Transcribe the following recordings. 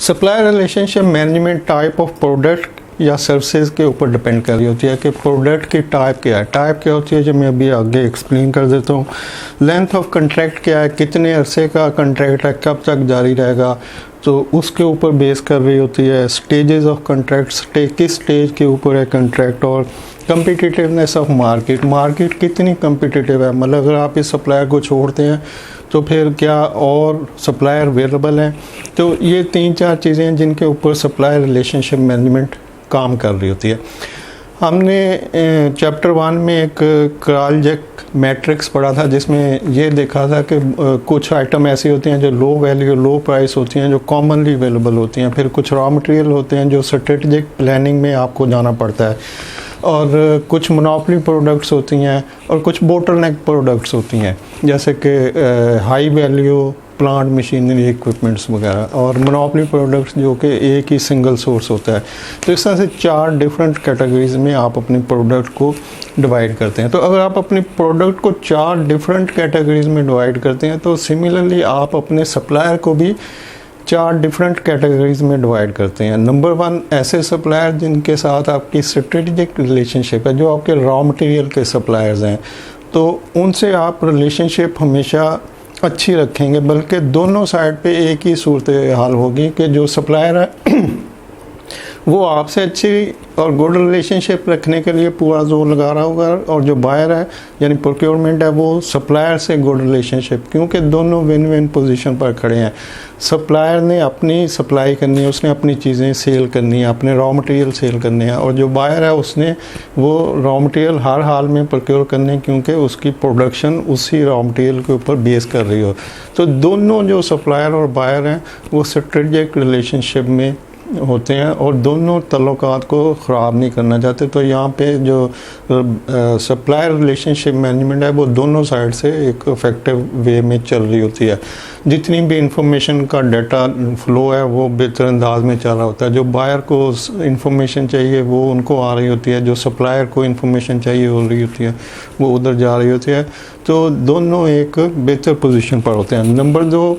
Supplier relationship management type of product या services के ऊपर डिपेंड कर रही होती है कि प्रोडक्ट की टाइप क्या है। टाइप क्या होती है जो मैं अभी आगे एक्सप्लेन कर देता हूँ। लेंथ ऑफ कंट्रैक्ट क्या है, कितने अरसे का कंट्रैक्ट है, कब तक जारी रहेगा, तो उसके ऊपर बेस कर रही होती है। स्टेजेस ऑफ कंट्रैक्ट, किस स्टेज के ऊपर है कंट्रैक्ट। और कम्पिटिटिवनेस ऑफ मार्केट, मार्केट कितनी कम्पिटिटिव है, मतलब अगर आप इस सप्लायर को छोड़ते हैं तो फिर क्या और सप्लायर अवेलेबल हैं। तो ये 3-4 चीज़ें हैं जिनके ऊपर सप्लायर रिलेशनशिप मैनेजमेंट काम कर रही होती है। हमने चैप्टर 1 में एक क्रालजेक मैट्रिक्स पढ़ा था जिसमें ये देखा था कि कुछ आइटम ऐसी होती हैं जो लो वैल्यू लो प्राइस होती हैं, जो कॉमनली अवेलेबल होती हैं। फिर कुछ रॉ मटेरियल होते हैं जो स्ट्रेटजिक प्लानिंग में आपको जाना पड़ता है, और कुछ मोनोपोली प्रोडक्ट्स होती हैं, और कुछ बोटलनेक प्रोडक्ट्स होती हैं जैसे कि high value plant machinery equipments वगैरह, और मोनोपोली प्रोडक्ट्स जो कि एक ही सिंगल सोर्स होता है। तो इस तरह से 4 डिफरेंट कैटेगरीज में आप अपनी प्रोडक्ट को डिवाइड करते हैं। तो अगर आप अपनी प्रोडक्ट को 4 डिफरेंट कैटेगरीज में डिवाइड करते हैं तो सिमिलरली आप अपने सप्लायर को भी 4 डिफरेंट कैटेगरीज में डिवाइड करते हैं। नंबर 1 ऐसे सप्लायर जिनके साथ आपकी स्ट्रेटेजिक रिलेशनशिप है, जो आपके रॉ मटेरियल के सप्लायर्स हैं, तो उनसे आप रिलेशनशिप हमेशा अच्छी रखेंगे, बल्कि दोनों साइड पे एक ही सूरत हाल होगी कि जो सप्लायर है वो आपसे अच्छी और गुड रिलेशनशिप रखने के लिए पूरा जोर लगा रहा होगा, और जो बायर है यानी प्रोक्योरमेंट है वो सप्लायर से गुड रिलेशनशिप, क्योंकि दोनों विन विन पोजीशन पर खड़े हैं। सप्लायर ने अपनी सप्लाई करनी है, उसने अपनी चीज़ें सेल करनी है, अपने रॉ मटेरियल सेल करने हैं, और जो बायर है उसने वो रॉ मटेरियल हर हाल में प्रोक्योर करने, क्योंकि उसकी प्रोडक्शन उसी रॉ मटेरियल के ऊपर बेस कर रही हो। तो दोनों जो सप्लायर और बायर हैं वो स्ट्रेटेजिक रिलेशनशिप में होते हैं और दोनों तल्लुकात को ख़राब नहीं करना चाहते। तो यहाँ पे जो सप्लायर रिलेशनशिप मैनेजमेंट है वो दोनों साइड से एक इफेक्टिव वे में चल रही होती है। जितनी भी इंफॉर्मेशन का डाटा फ्लो है वो बेहतर अंदाज में चल रहा होता है। जो बायर को इंफॉर्मेशन चाहिए वो उनको आ रही होती है, जो सप्लायर को इंफॉर्मेशन चाहिए हो रही होती है वो उधर जा रही होती है। तो दोनों एक बेहतर पोजीशन पर होते हैं। नंबर 2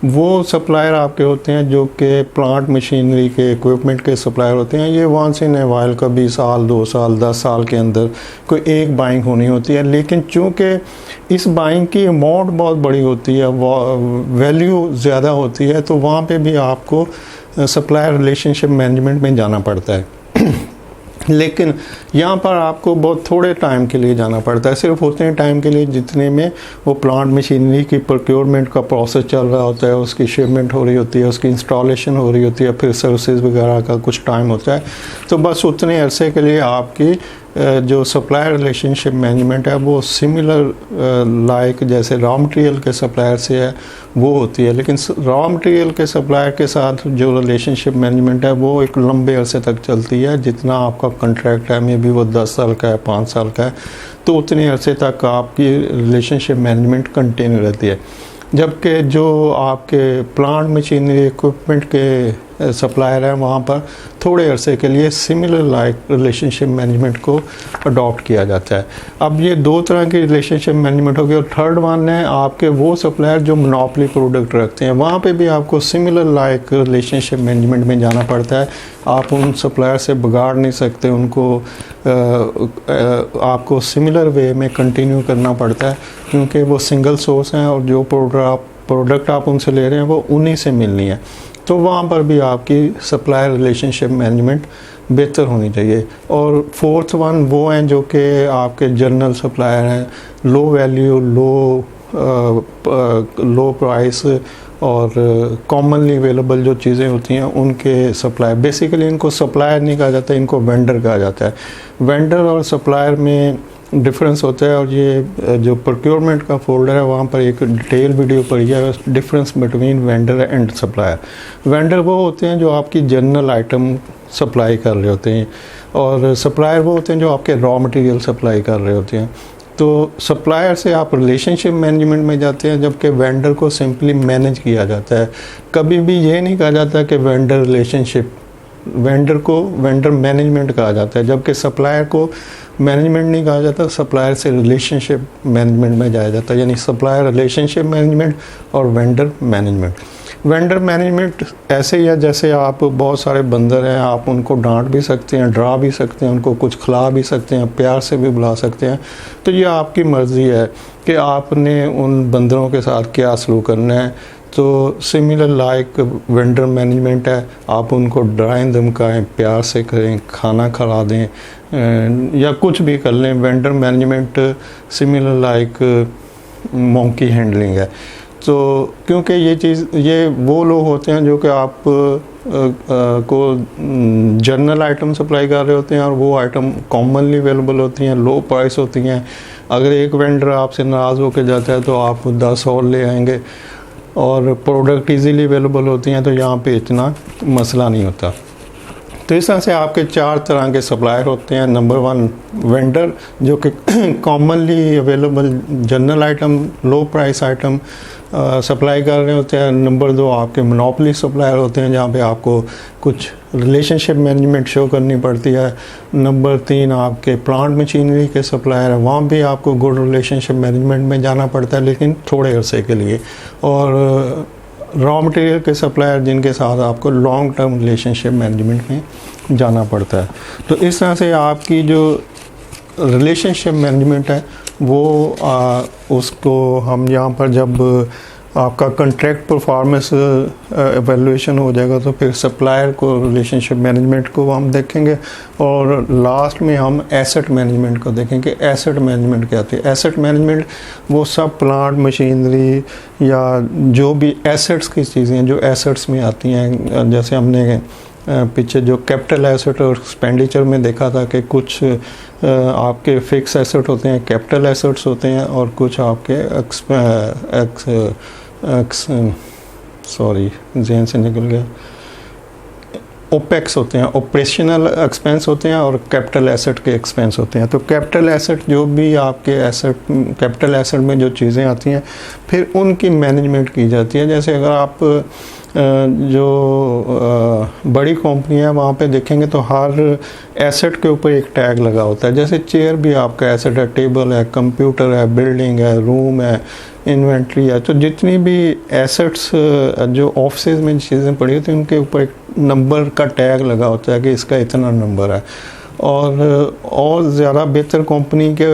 वो सप्लायर आपके होते हैं जो कि प्लांट मशीनरी के इक्विपमेंट के सप्लायर होते हैं। ये वंस इन ए वाइल कभी साल 2 साल 10 साल के अंदर कोई एक बाइंग होनी होती है, लेकिन चूँकि इस बाइंग की अमाउंट बहुत बड़ी होती है, वैल्यू ज़्यादा होती है, तो वहाँ पे भी आपको सप्लायर रिलेशनशिप मैनेजमेंट में जाना पड़ता है। लेकिन यहाँ पर आपको बहुत थोड़े टाइम के लिए जाना पड़ता है, सिर्फ उतने टाइम के लिए जितने में वो प्लांट मशीनरी की प्रोक्योरमेंट का प्रोसेस चल रहा होता है, उसकी शिपमेंट हो रही होती है, उसकी इंस्टॉलेशन हो रही होती है, फिर सर्विसेज वगैरह का कुछ टाइम होता है। तो बस उतने अरसे के लिए आपकी जो सप्लायर रिलेशनशिप मैनेजमेंट है वो सिमिलर लाइक जैसे रॉ मटेरियल के सप्लायर से है वो होती है। लेकिन रॉ मटेरियल के सप्लायर के साथ जो रिलेशनशिप मैनेजमेंट है वो एक लंबे अरसे तक चलती है। जितना आपका कॉन्ट्रैक्ट है, मे बी वो 10 साल का है, 5 साल का है, तो उतने अरसे तक आपकी रिलेशनशिप मैनेजमेंट कंटिन्यू रहती है। जबकि जो आपके प्लांट मशीनरी इक्विपमेंट के सप्लायर हैं वहाँ पर थोड़े अरसे के लिए सिमिलर लाइक रिलेशनशिप मैनेजमेंट को अडॉप्ट किया जाता है। अब ये 2 तरह की रिलेशनशिप मैनेजमेंट हो गई। और थर्ड वन है आपके वो सप्लायर जो मोनोपोली प्रोडक्ट रखते हैं, वहाँ पे भी आपको सिमिलर लाइक रिलेशनशिप मैनेजमेंट में जाना पड़ता है। आप उन सप्लायर से बिगाड़ नहीं सकते, उनको आपको सिमिलर वे में कंटिन्यू करना पड़ता है, क्योंकि वो सिंगल सोर्स हैं और जो प्रोडक्ट आप उनसे ले रहे हैं वो उन्हीं से मिलनी है। तो वहाँ पर भी आपकी सप्लायर रिलेशनशिप मैनेजमेंट बेहतर होनी चाहिए। और 4th वन वो हैं जो कि आपके जनरल सप्लायर हैं, लो वैल्यू लो प्राइस और कॉमनली अवेलेबल जो चीज़ें होती हैं उनके सप्लायर। बेसिकली इनको सप्लायर नहीं कहा जाता, इनको वेंडर कहा जाता है। वेंडर और सप्लायर में डिफरेंस होता है, और ये जो प्रोक्योरमेंट का फोल्डर है वहाँ पर एक डिटेल वीडियो पड़ी है difference between vendor and supplier. Vendor वो होते हैं जो आपकी जनरल आइटम सप्लाई कर रहे होते हैं, और सप्लायर वो होते हैं जो आपके रॉ मटेरियल सप्लाई कर रहे होते हैं। तो सप्लायर से आप रिलेशनशिप मैनेजमेंट में जाते हैं, जबकि वेंडर को सिंपली मैनेज किया जाता है। कभी भी ये नहीं कहा जाता कि वेंडर रिलेशनशिप, वेंडर को वेंडर मैनेजमेंट कहा जाता है, जबकि सप्लायर को मैनेजमेंट नहीं कहा जाता, सप्लायर से रिलेशनशिप मैनेजमेंट में जाया जाता है, यानी सप्लायर रिलेशनशिप मैनेजमेंट और वेंडर मैनेजमेंट। वेंडर मैनेजमेंट ऐसे ही है जैसे आप बहुत सारे बंदर हैं, आप उनको डांट भी सकते हैं, डरा भी सकते हैं, उनको कुछ खिला भी सकते हैं, प्यार से भी बुला सकते हैं। तो ये आपकी मर्ज़ी है कि आपने उन बंदरों के साथ क्या सलूक करना है। तो सिमिलर लाइक वेंडर मैनेजमेंट है, आप उनको डराएं धमकाएं, प्यार से करें, खाना खिला दें या कुछ भी कर लें। Vendor management similar like monkey handling है। तो क्योंकि ये वो लोग होते हैं जो कि आप को जनरल आइटम सप्लाई कर रहे होते हैं और वो आइटम कॉमनली अवेलेबल होती हैं, लो प्राइस होती हैं। अगर एक वेंडर आपसे नाराज़ होकर जाता है तो आप 10 और ले आएंगे और प्रोडक्ट इजीली अवेलेबल होती हैं, तो यहाँ पे इतना मसला नहीं होता। तो इस तरह से आपके 4 तरह के सप्लायर होते हैं। नंबर 1 वेंडर जो कि कॉमनली अवेलेबल जनरल आइटम, लो प्राइस आइटम सप्लाई कर रहे होते हैं। नंबर 2 आपके मोनोपोली सप्लायर होते हैं जहाँ पे आपको कुछ रिलेशनशिप मैनेजमेंट शो करनी पड़ती है। नंबर 3 आपके प्लांट मशीनरी के सप्लायर हैं, वहाँ भी आपको गुड रिलेशनशिप मैनेजमेंट में जाना पड़ता है लेकिन थोड़े अरसे के लिए। और रॉ मटेरियल के सप्लायर जिनके साथ आपको लॉन्ग टर्म रिलेशनशिप मैनेजमेंट में जाना पड़ता है। तो इस तरह से आपकी जो रिलेशनशिप मैनेजमेंट है वो उसको हम यहाँ पर जब आपका कॉन्ट्रैक्ट परफॉर्मेंस एवेल्यूएशन हो जाएगा तो फिर सप्लायर को रिलेशनशिप मैनेजमेंट को हम देखेंगे और लास्ट में हम एसेट मैनेजमेंट को देखेंगे। एसेट मैनेजमेंट क्या होती है? एसेट मैनेजमेंट वो सब प्लांट मशीनरी या जो भी एसेट्स की चीज़ें जो एसेट्स में आती हैं, जैसे हमने पीछे जो कैपिटल एसेट और एक्सपेंडिचर में देखा था कि कुछ आपके फिक्स एसेट होते हैं, कैपिटल एसेट्स होते हैं और कुछ आपके जहन से निकल गया, ओपेक्स होते हैं, ऑपरेशनल एक्सपेंस होते हैं और कैपिटल एसेट के एक्सपेंस होते हैं। तो कैपिटल एसेट जो भी आपके एसेट कैपिटल एसेट में जो चीज़ें आती हैं फिर उनकी मैनेजमेंट की जाती है। जैसे अगर आप जो बड़ी कंपनी है वहाँ पे देखेंगे तो हर एसेट के ऊपर एक टैग लगा होता है। जैसे चेयर भी आपका एसेट है, टेबल है, कंप्यूटर है, बिल्डिंग है, रूम है, इन्वेंट्री है। तो जितनी भी एसेट्स जो ऑफिस में चीज़ें पड़ी होती हैं उनके ऊपर एक नंबर का टैग लगा होता है कि इसका इतना नंबर है। और ज़्यादा बेहतर कंपनी के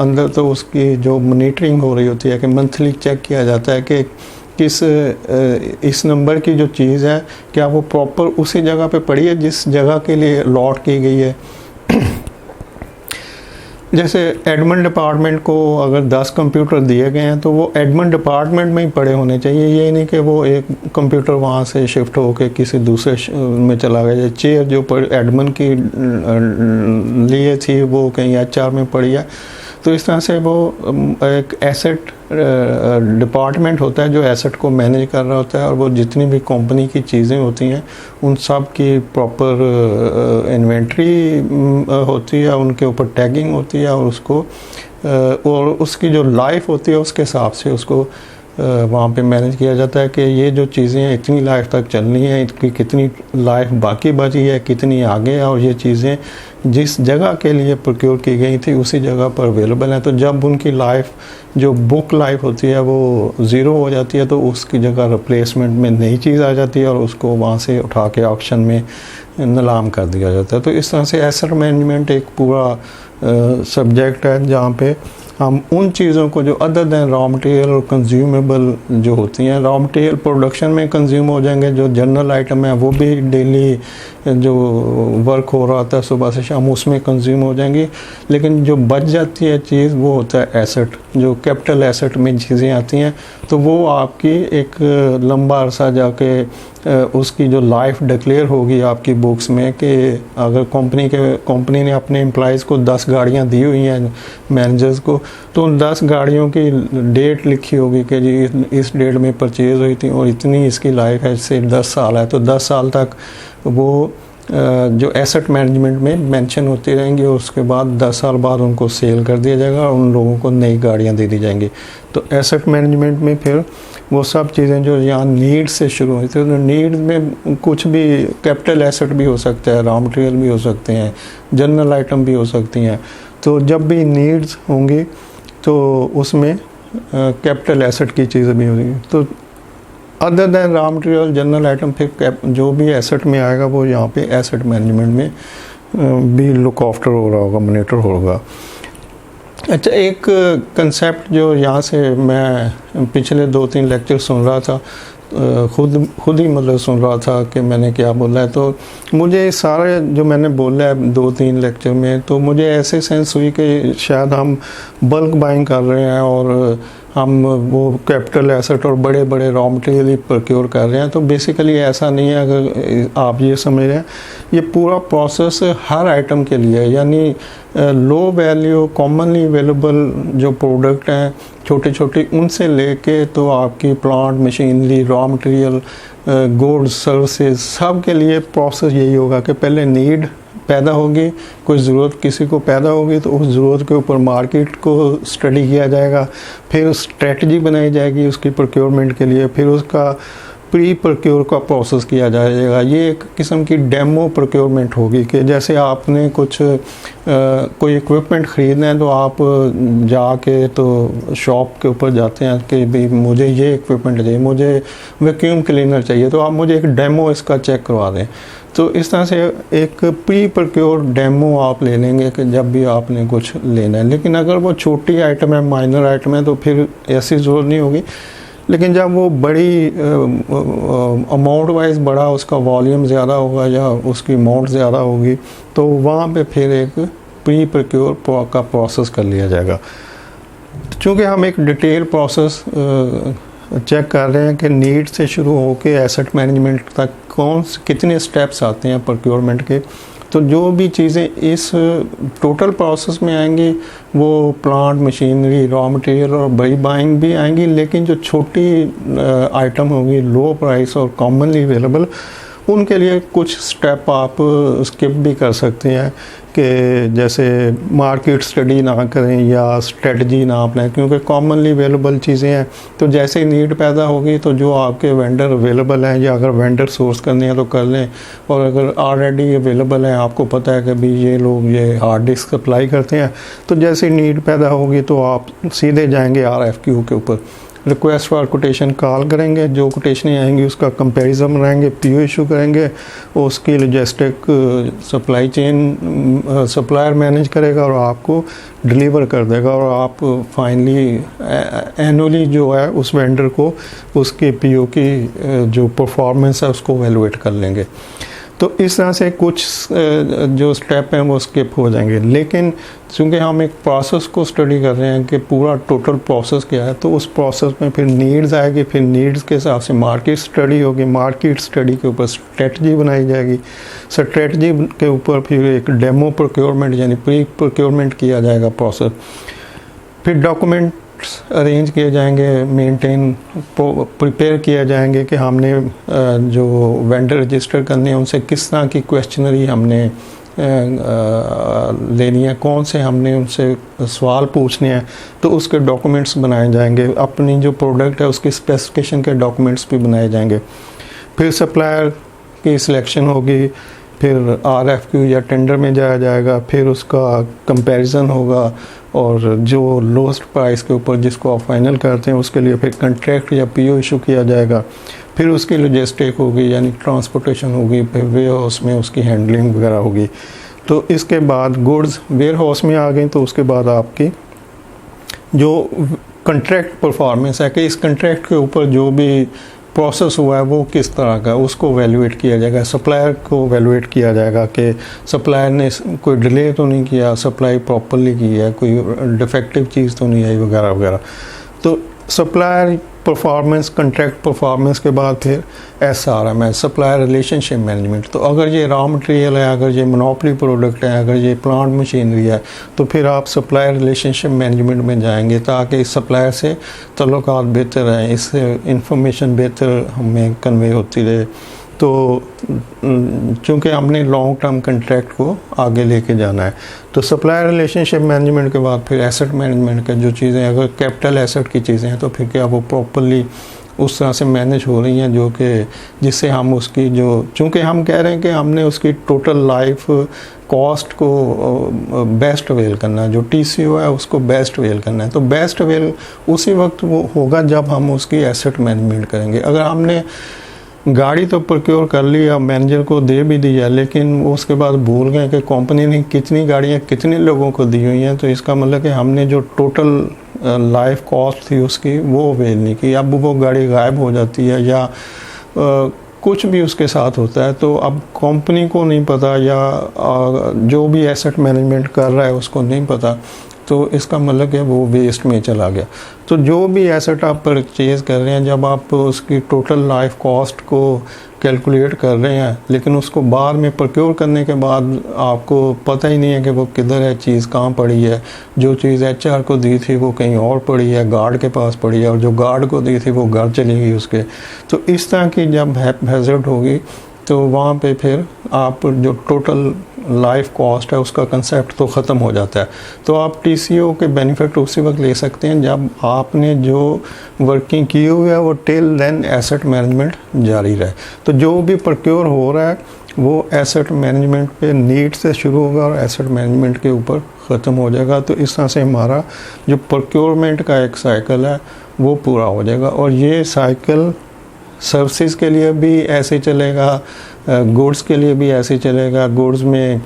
अंदर तो उसकी जो मॉनिटरिंग हो रही होती है कि मंथली चेक किया जाता है कि इस नंबर की जो चीज़ है क्या वो प्रॉपर उसी जगह पे पड़ी है जिस जगह के लिए अलॉट की गई है। जैसे एडमिन डिपार्टमेंट को अगर 10 कंप्यूटर दिए गए हैं तो वो एडमिन डिपार्टमेंट में ही पड़े होने चाहिए। ये नहीं कि वो एक कंप्यूटर वहाँ से शिफ्ट होकर किसी दूसरे में चला गया। चेयर जो एडमिन की लिए थी वो कहीं HR में पड़ी है। तो इस तरह से वो एक एसेट डिपार्टमेंट होता है जो एसेट को मैनेज कर रहा होता है और वो जितनी भी कंपनी की चीज़ें होती हैं उन सब की प्रॉपर इन्वेंट्री होती है, उनके ऊपर टैगिंग होती है और उसको और उसकी जो लाइफ होती है उसके हिसाब से उसको वहाँ पे मैनेज किया जाता है कि ये जो चीज़ें हैं इतनी लाइफ तक चलनी है, इनकी कितनी लाइफ बाकी बची है, कितनी आगे है और ये चीज़ें जिस जगह के लिए प्रोक्योर की गई थी उसी जगह पर अवेलेबल है। तो जब उनकी लाइफ जो बुक लाइफ होती है वो ज़ीरो हो जाती है तो उसकी जगह रिप्लेसमेंट में नई चीज़ आ जाती है और उसको वहाँ से उठा के ऑक्शन में नीलाम कर दिया जाता है। तो इस तरह से एसेट मैनेजमेंट एक पूरा सब्जेक्ट है जहाँ पे हम उन चीज़ों को जो अदर दैन रॉ मटेरियल और कंज्यूमेबल जो होती हैं, रॉ मटेरियल प्रोडक्शन में कंज्यूम हो जाएंगे, जो जनरल आइटम है वो भी डेली जो वर्क हो रहा था सुबह से शाम उसमें कंज्यूम हो जाएंगी, लेकिन जो बच जाती है चीज़ वो होता है एसेट। जो कैपिटल एसेट में चीज़ें आती हैं तो वो आपकी एक लंबा अरसा जाके उसकी जो लाइफ डिक्लेयर होगी आपकी बुक्स में कि अगर कंपनी ने अपने एम्प्लॉइज़ को 10 गाड़ियाँ दी हुई हैं मैनेजर्स को, तो उन 10 गाड़ियों की डेट लिखी होगी कि जी इस डेट में परचेज़ हुई थी और इतनी इसकी लाइफ है, इससे 10 साल है। तो 10 साल तक वो जो एसेट मैनेजमेंट में मेंशन होती रहेंगी और उसके बाद 10 साल बाद उनको सेल कर दिया जाएगा और उन लोगों को नई गाड़ियाँ दे दी जाएंगी। तो एसेट मैनेजमेंट में फिर वो सब चीज़ें जो यहाँ नीड से शुरू हुई थी, तो नीड में कुछ भी कैपिटल एसेट भी हो सकता है, रॉ मटेरियल भी हो सकते हैं, जनरल आइटम भी हो सकती हैं। तो जब भी नीड्स होंगी तो उसमें कैपिटल एसेट की चीज़ें भी होंगी। तो other than raw material general item, फिर जो भी एसेट में आएगा वो यहाँ पे एसेट मैनेजमेंट में भी लुक आफ्टर हो रहा होगा, मॉनिटर होगा। अच्छा, एक कंसेप्ट जो यहाँ से मैं पिछले 2-3 लेक्चर सुन रहा था, खुद ही मतलब सुन रहा था कि मैंने क्या बोला है, तो मुझे सारे जो मैंने बोला है 2-3 लेक्चर में, तो मुझे ऐसे सेंस हुई कि शायद हम बल्क बाइंग कर रहे हैं और हम वो कैपिटल एसेट और बड़े बड़े रॉ मटेरियल ही प्रोक्योर कर रहे हैं। तो बेसिकली ऐसा नहीं है। अगर आप ये समझ रहे हैं, ये पूरा प्रोसेस हर आइटम के लिए है, यानी लो वैल्यू कॉमनली अवेलेबल जो प्रोडक्ट हैं छोटे छोटे, उनसे लेके तो आपकी plant machinery raw material goods services सब के लिए प्रोसेस यही होगा कि पहले नीड पैदा होगी, कोई ज़रूरत किसी को पैदा होगी तो उस ज़रूरत के ऊपर मार्केट को स्टडी किया जाएगा, फिर स्ट्रेटजी बनाई जाएगी उसकी प्रोक्योरमेंट के लिए, फिर उसका प्री प्रोक्योर का प्रोसेस किया जाएगा। ये एक किस्म की डेमो प्रोक्योरमेंट होगी कि जैसे आपने कुछ कोई इक्विपमेंट ख़रीदना है तो आप जाके तो शॉप के ऊपर जाते हैं कि भाई मुझे ये इक्विपमेंट चाहिए, मुझे वैक्यूम क्लीनर चाहिए, तो आप मुझे एक डेमो इसका चेक करवा दें। तो इस तरह से एक प्री प्रोक्योर डेमो आप ले लेंगे कि जब भी आपने कुछ लेना है। लेकिन अगर वो छोटी आइटम है, माइनर आइटम है, तो फिर ऐसी ज़रूरत नहीं होगी। लेकिन जब वो बड़ी अमाउंट वाइज बड़ा उसका वॉल्यूम ज़्यादा होगा या उसकी अमाउंट ज़्यादा होगी, तो वहाँ पे फिर एक प्री प्रोक्योर का प्रोसेस कर लिया जाएगा। चूँकि हम एक डिटेल प्रोसेस चेक कर रहे हैं कि नीड से शुरू होकर एसेट मैनेजमेंट तक कितने स्टेप्स आते हैं प्रोक्योरमेंट के, तो जो भी चीज़ें इस टोटल प्रोसेस में आएंगी वो प्लांट मशीनरी रॉ मटेरियल और बड़ी बाइंग भी आएंगी। लेकिन जो छोटी आइटम होगी लो प्राइस और कॉमनली अवेलेबल, उनके लिए कुछ स्टेप आप स्किप भी कर सकते हैं कि जैसे मार्केट स्टडी ना करें या स्ट्रेटजी ना अपनाएं, क्योंकि कॉमनली अवेलेबल चीज़ें हैं। तो जैसे नीड पैदा होगी तो जो आपके वेंडर अवेलेबल हैं, या अगर वेंडर सोर्स करने हैं तो कर लें, और अगर ऑलरेडी अवेलेबल है, आपको पता है कि भी ये लोग ये हार्ड डिस्क सप्लाई करते हैं, तो जैसे नीड पैदा होगी तो आप सीधे जाएंगे RFQ के ऊपर, रिक्वेस्ट फॉर कोटेशन कॉल करेंगे, जो कोटेशनें आएंगी उसका कंपैरिजन बनाएंगे, PO इशू करेंगे, उसकी logistic supply chain supplier manage करेगा और आपको डिलीवर कर देगा, और आप फाइनली एनुअली जो है उस वेंडर को उसके PO की जो परफॉर्मेंस है उसको वैल्यूएट कर लेंगे। तो इस तरह से कुछ जो स्टेप हैं वो स्किप हो जाएंगे। लेकिन चूँकि हम एक प्रोसेस को स्टडी कर रहे हैं कि पूरा टोटल प्रोसेस क्या है, तो उस प्रोसेस में फिर नीड्स आएगी, फिर नीड्स के हिसाब से मार्केट स्टडी होगी, मार्केट स्टडी के ऊपर स्ट्रेटजी बनाई जाएगी, स्ट्रेटजी के ऊपर फिर एक डेमो प्रोक्योरमेंट यानी प्री प्रोक्योरमेंट किया जाएगा प्रोसेस, फिर डॉक्यूमेंट अरेंज किए जाएंगे, मेंटेन प्रिपेयर किया जाएंगे कि हमने जो वेंडर रजिस्टर करने हैं उनसे किस तरह की क्वेश्चनरी हमने लेनी है, कौन से हमने उनसे सवाल पूछने हैं, तो उसके डॉक्यूमेंट्स बनाए जाएंगे, अपनी जो प्रोडक्ट है उसकी स्पेसिफिकेशन के डॉक्यूमेंट्स भी बनाए जाएंगे, फिर सप्लायर की सिलेक्शन होगी, फिर RFQ या टेंडर में जाया जाएगा, फिर उसका कंपैरिजन होगा, और जो लोएस्ट प्राइस के ऊपर जिसको आप फाइनल करते हैं उसके लिए फिर कॉन्ट्रैक्ट या PO इशू किया जाएगा, फिर उसकी लॉजिस्टिक होगी यानी ट्रांसपोर्टेशन होगी, फिर वेयर हाउस में उसकी हैंडलिंग वगैरह होगी। तो इसके बाद गुड्स वेयर हाउस में आ गई, तो उसके बाद आपकी जो कॉन्ट्रैक्ट परफॉर्मेंस है कि इस कॉन्ट्रैक्ट के ऊपर जो भी प्रोसेस हुआ है वो किस तरह का, उसको वैल्यूएट किया जाएगा, सप्लायर को वैल्यूएट किया जाएगा कि सप्लायर ने कोई डिले तो नहीं किया, सप्लाई प्रॉपरली की है, कोई डिफेक्टिव चीज़ तो नहीं आई वगैरह वगैरह। तो सप्लायर परफॉर्मेंस, कॉन्ट्रैक्ट परफॉर्मेंस के बाद फिर SRM है, सप्लायर रिलेशनशिप मैनेजमेंट। तो अगर ये रॉ मटेरियल है, अगर ये मोनोपोली प्रोडक्ट है, अगर ये प्लांट मशीनरी है, तो फिर आप सप्लायर रिलेशनशिप मैनेजमेंट में जाएंगे ताकि इस सप्लायर से तल्लुकात बेहतर रहें, इससे इंफॉर्मेशन बेहतर हमें कन्वे होती रहे। तो चूँकि हमने लॉन्ग टर्म कॉन्ट्रैक्ट को आगे लेके जाना है, तो सप्लायर रिलेशनशिप मैनेजमेंट के बाद फिर एसेट मैनेजमेंट का जो चीज़ें, अगर कैपिटल एसेट की चीज़ें हैं तो फिर क्या वो प्रॉपरली उस तरह से मैनेज हो रही हैं जो कि जिससे हम उसकी जो, चूँकि हम कह रहे हैं कि हमने उसकी टोटल लाइफ कॉस्ट को बेस्ट अवेल करना है, जो TCO है उसको बेस्ट अवेल करना है। तो बेस्ट अवेल उसी वक्त वो होगा जब हम उसकी एसेट मैनेजमेंट करेंगे। अगर हमने गाड़ी तो प्रोक्योर कर ली, अब मैनेजर को दे भी दिया, लेकिन उसके बाद भूल गए कि कंपनी ने कितनी गाड़ियाँ कितने लोगों को दी हुई हैं, तो इसका मतलब कि हमने जो टोटल लाइफ कॉस्ट थी उसकी वो अवेल नहीं की। अब वो गाड़ी गायब हो जाती है या कुछ भी उसके साथ होता है, तो अब कंपनी को नहीं पता या जो भी एसेट मैनेजमेंट कर रहा है उसको नहीं पता, तो इसका मतलब है वो वेस्ट में चला गया। तो जो भी एसेट आप परचेज़ कर रहे हैं, जब आप उसकी टोटल लाइफ कॉस्ट को कैलकुलेट कर रहे हैं, लेकिन उसको बाद में प्रोक्योर करने के बाद आपको पता ही नहीं है कि वो किधर है, चीज़ कहाँ पड़ी है। जो चीज़ HR को दी थी वो कहीं और पड़ी है, गार्ड के पास पड़ी है, और जो गार्ड को दी थी वो घर चली गई उसके। तो इस तरह की जब हैज़र्ड होगी तो वहाँ पे फिर आप जो टोटल लाइफ कॉस्ट है उसका कंसेप्ट तो ख़त्म हो जाता है। तो आप TCO के बेनिफिट उसी वक्त ले सकते हैं जब आपने जो वर्किंग की हुई है वो टिल देन एसेट मैनेजमेंट जारी रहे। तो जो भी प्रोक्योर हो रहा है वो एसेट मैनेजमेंट पे नीड से शुरू होगा और एसेट मैनेजमेंट के ऊपर ख़त्म हो जाएगा। तो इस तरह से हमारा जो प्रोक्योरमेंट का एक साइकिल है वो पूरा हो जाएगा। और ये साइकिल सर्विसेज के लिए भी ऐसे चलेगा, गुड्स के लिए भी ऐसे चलेगा। गुड्स में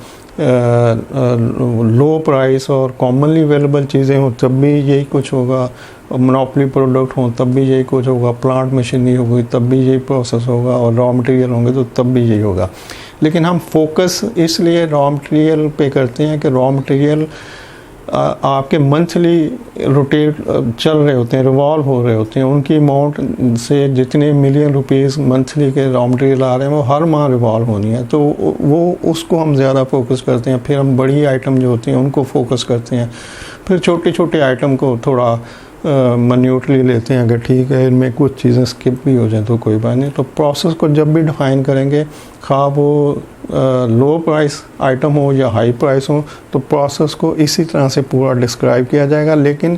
लो प्राइस और कॉमनली अवेलेबल चीज़ें हो तब भी यही कुछ होगा, मोनोपोली प्रोडक्ट हो तब भी यही कुछ होगा, प्लांट मशीनरी होगी तब भी यही प्रोसेस होगा, और रॉ मटेरियल होंगे तो तब भी यही होगा। लेकिन हम फोकस इसलिए रॉ मटेरियल पे करते हैं कि रॉ मटेरियल आपके मंथली रोटेट चल रहे होते हैं, रिवॉल्व हो रहे होते हैं। उनकी अमाउंट से जितने मिलियन रुपीस मंथली के रॉ मटेरियल आ रहे हैं वो हर माह रिवॉल्व होनी है, तो वो उसको हम ज़्यादा फोकस करते हैं। फिर हम बड़ी आइटम जो होती हैं उनको फोकस करते हैं, फिर छोटे छोटे आइटम को थोड़ा मन्यूटली लेते हैं। अगर ठीक है इनमें कुछ चीज़ें स्किप भी हो जाए तो कोई बात नहीं। तो प्रोसेस को जब भी डिफ़ाइन करेंगे, खा वो लो प्राइस आइटम हो या हाई प्राइस हो, तो प्रोसेस को इसी तरह से पूरा डिस्क्राइब किया जाएगा। लेकिन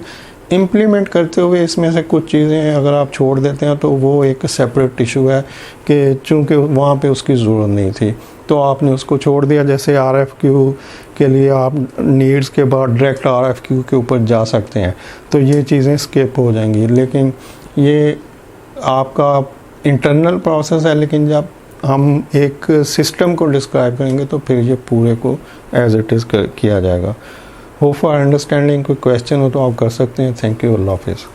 इम्प्लीमेंट करते हुए इसमें से कुछ चीज़ें अगर आप छोड़ देते हैं तो वो एक सेपरेट इशू है कि चूँकि वहाँ पे उसकी ज़रूरत नहीं थी तो आपने उसको छोड़ दिया। जैसे RFQ के लिए आप नीड्स के बाद डायरेक्ट RFQ के ऊपर जा सकते हैं, तो ये चीज़ें स्किप हो जाएंगी। लेकिन ये आपका इंटरनल प्रोसेस है, लेकिन जब हम एक सिस्टम को डिस्क्राइब करेंगे तो फिर ये पूरे को एज इट इज़ किया जाएगा। Hope for understanding. कोई क्वेश्चन हो तो आप कर सकते हैं। Thank you. अल्लाह हाफिज़।